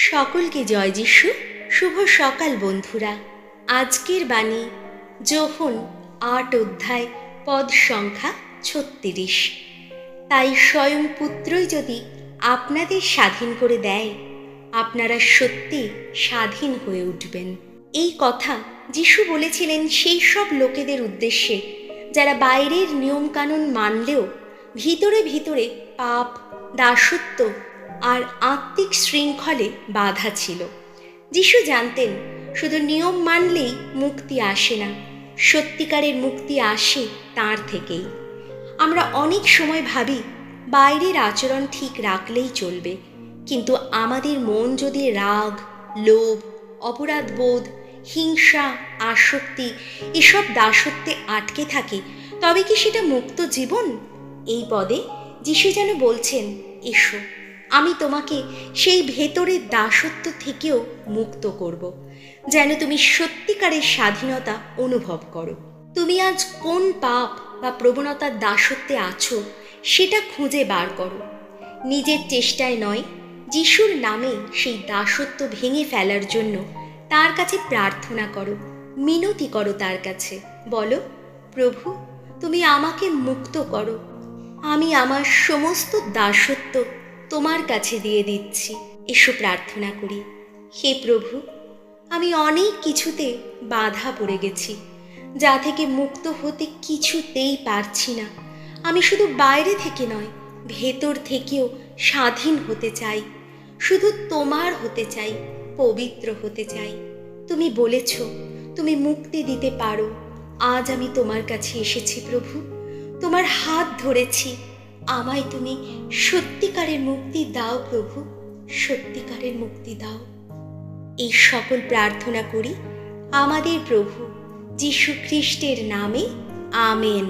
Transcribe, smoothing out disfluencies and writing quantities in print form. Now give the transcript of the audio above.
সকলকে জয় যিশু। শুভ সকাল বন্ধুরা। আজকের বাণী যোহন ৮ অধ্যায় পদ সংখ্যা ৩৬। তাই স্বয়ং পুত্রই যদি আপনাদের স্বাধীন করে দেয়, আপনারা সত্যি স্বাধীন হয়ে উঠবেন। এই কথা যিশু বলেছিলেন সেই সব লোকেদের উদ্দেশ্যে যারা বাইরের নিয়মকানুন মানলেও ভিতরে ভিতরে পাপ, দাসত্ব আর আত্মিক শৃঙ্খলে বাধা ছিল। যিশু জানতেন শুধু নিয়ম মানলেই মুক্তি আসে না, সত্যিকারের মুক্তি আসে তাঁর থেকেই। আমরা অনেক সময় ভাবি বাইরের আচরণ ঠিক রাখলেই চলবে, কিন্তু আমাদের মন যদি রাগ, লোভ, অপরাধবোধ, হিংসা, আসক্তি এসব দাসত্বে আটকে থাকে, তবে কি সেটা মুক্ত জীবন? এই পদে যিশু যেন বলছেন, এসো, আমি তোমাকে সেই ভেতরের দাসত্ব থেকেও মুক্ত করব, যেন তুমি সত্যিকারের স্বাধীনতা অনুভব করো। তুমি আজ কোন পাপ বা প্রবণতার দাসত্বে আছো সেটা খুঁজে বার করো। নিজের চেষ্টায় নয়, যিশুর নামে সেই দাসত্ব ভেঙে ফেলার জন্য তার কাছে প্রার্থনা করো, মিনতি করো তার কাছে। বলো, প্রভু, তুমি আমাকে মুক্ত করো। আমি আমার সমস্ত দাসত্ব তোমার কাছে দিয়ে দিচ্ছি। এসো প্রার্থনা করি। হে প্রভু, আমি অনেক কিছুতে বাধা পড়ে গেছি, যা থেকে মুক্ত হতে কিছুতেই পারছি না। আমি শুধু বাইরে থেকে নয়, ভেতর থেকেও স্বাধীন হতে চাই। শুধু তোমার হতে চাই, পবিত্র হতে চাই। তুমি বলেছ তুমি মুক্তি দিতে পারো। আজ আমি তোমার কাছে এসেছি প্রভু, তোমার হাত ধরেছি। আমায় তুমি সত্যিকারের মুক্তি দাও প্রভু, সত্যিকারের মুক্তি দাও। এই সকল প্রার্থনা করি আমাদের প্রভু যীশু খ্রিস্টের নামে। আমেন।